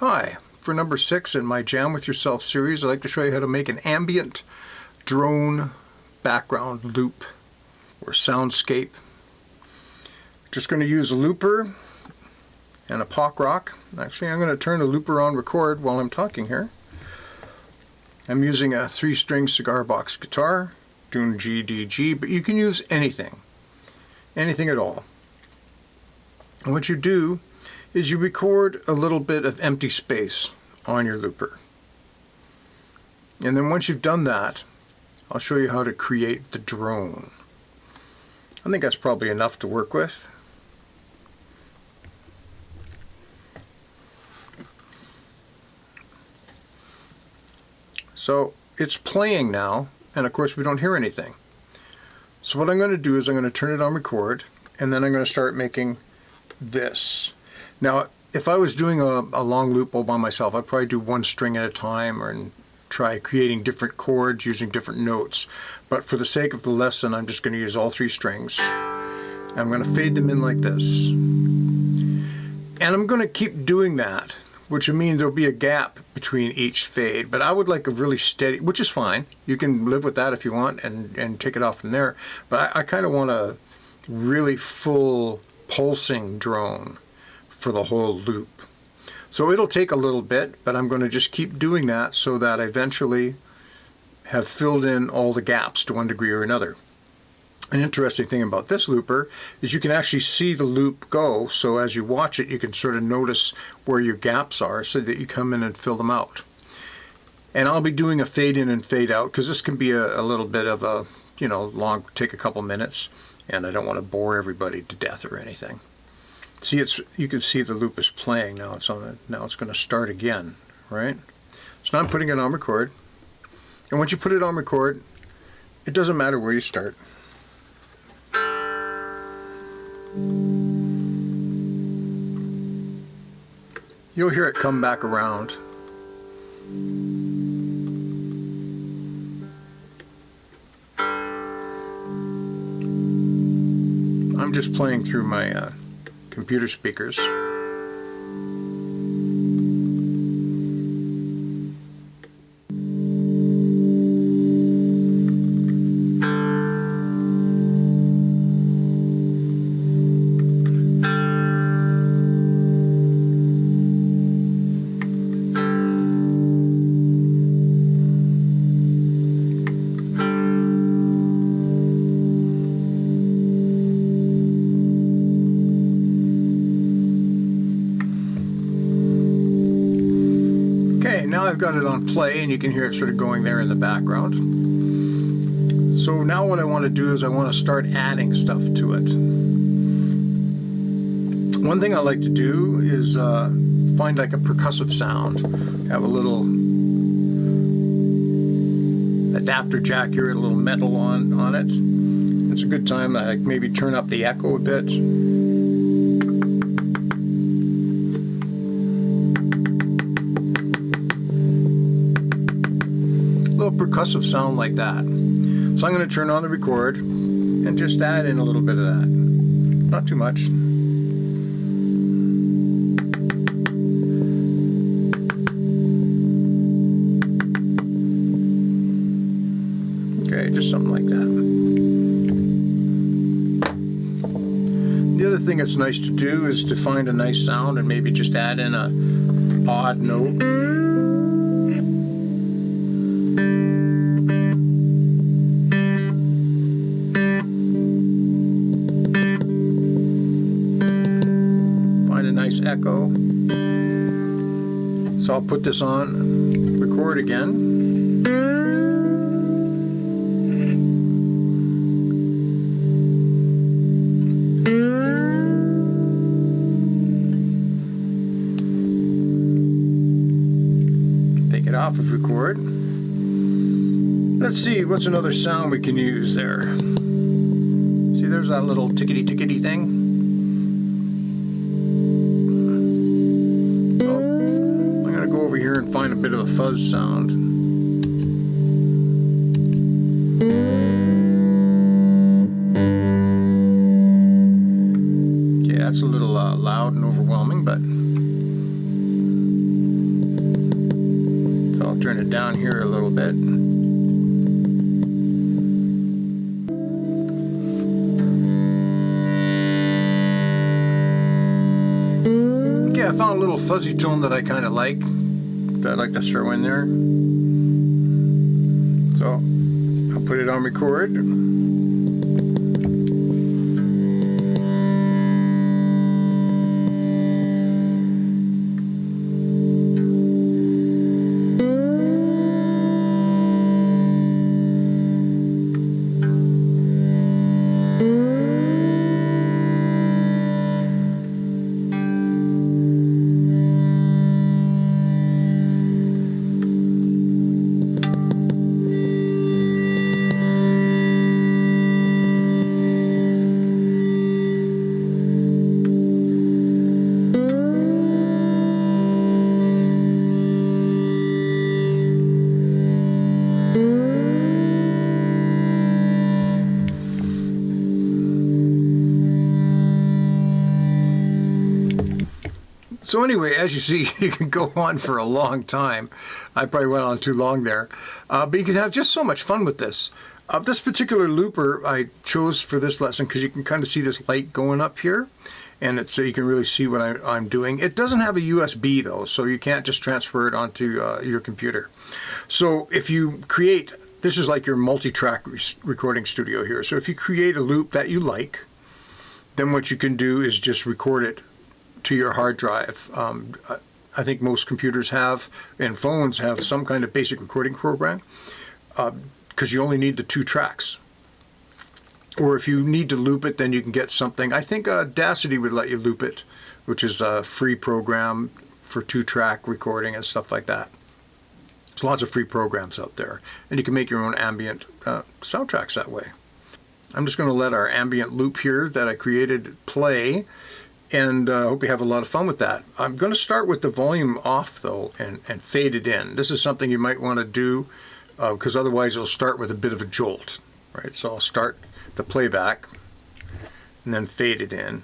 Hi, for number 6 in my Jam With Yourself series, I'd like to show you how to make an ambient drone background loop or soundscape. Just going to use a looper and a Pockrock. Actually, I'm going to turn the looper on record while I'm talking here. I'm using a 3-string cigar box guitar, doing G, D, G, but you can use anything at all. And what you do is you record a little bit of empty space on your looper. And then once you've done that, I'll show you how to create the drone. I think that's probably enough to work with. So it's playing now, and of course we don't hear anything. So what I'm going to do is I'm going to turn it on record, and then I'm going to start making this. Now, if I was doing a long loop all by myself, I'd probably do one string at a time and try creating different chords using different notes. But for the sake of the lesson, I'm just going to use all 3 strings. I'm going to fade them in like this. And I'm going to keep doing that, which means there'll be a gap between each fade. But I would like a really steady, which is fine. You can live with that if you want and take it off from there. But I kind of want a really full pulsing drone for the whole loop. So it'll take a little bit, but I'm going to just keep doing that so that I eventually have filled in all the gaps to one degree or another. An interesting thing about this looper is you can actually see the loop go, so as you watch it you can sort of notice where your gaps are so that you come in and fill them out. And I'll be doing a fade in and fade out because this can be a little bit of a, long, take a couple minutes, and I don't want to bore everybody to death or anything. See, you can see the loop is playing now. Now it's going to start again, right? So now I'm putting it on record. And once you put it on record, it doesn't matter where you start. You'll hear it come back around. I'm just playing through my computer speakers. Now I've got it on play and you can hear it sort of going there in the background. So now what I want to do is I want to start adding stuff to it. One thing I like to do is find like a percussive sound. Have a little adapter jack here, a little metal on it. It's a good time to maybe turn up the echo a bit. Percussive sound like that. So I'm going to turn on the record and just add in a little bit of that. Not too much. Okay, just something like that. The other thing that's nice to do is to find a nice sound and maybe just add in a odd note. Echo. So I'll put this on record again. Take it off of record. Let's see, what's another sound we can use there? See, there's that little tickety-tickety thing. Find a bit of a fuzz sound. Okay, that's a little loud and overwhelming, but turn it down here a little bit. Okay, I found a little fuzzy tone that I kind of like, that I'd like to throw in there. So I'll put it on record. So anyway, as you see, you can go on for a long time. I probably went on too long there. But you can have just so much fun with this. This particular looper I chose for this lesson because you can kind of see this light going up here. And so you can really see what I'm doing. It doesn't have a USB though, so you can't just transfer it onto your computer. So if you create, this is like your multi-track recording studio here. So if you create a loop that you like, then what you can do is just record it to your hard drive. I think most computers have, and phones have, some kind of basic recording program, because you only need the 2 tracks. Or if you need to loop it, then you can get something. I think Audacity would let you loop it, which is a free program for 2-track recording and stuff like that. There's lots of free programs out there, and you can make your own ambient soundtracks that way. I'm just going to let our ambient loop here that I created play, and I hope you have a lot of fun with that. I'm going to start with the volume off though, and fade it in. This is something you might want to do because otherwise it'll start with a bit of a jolt, right? So I'll start the playback and then fade it in.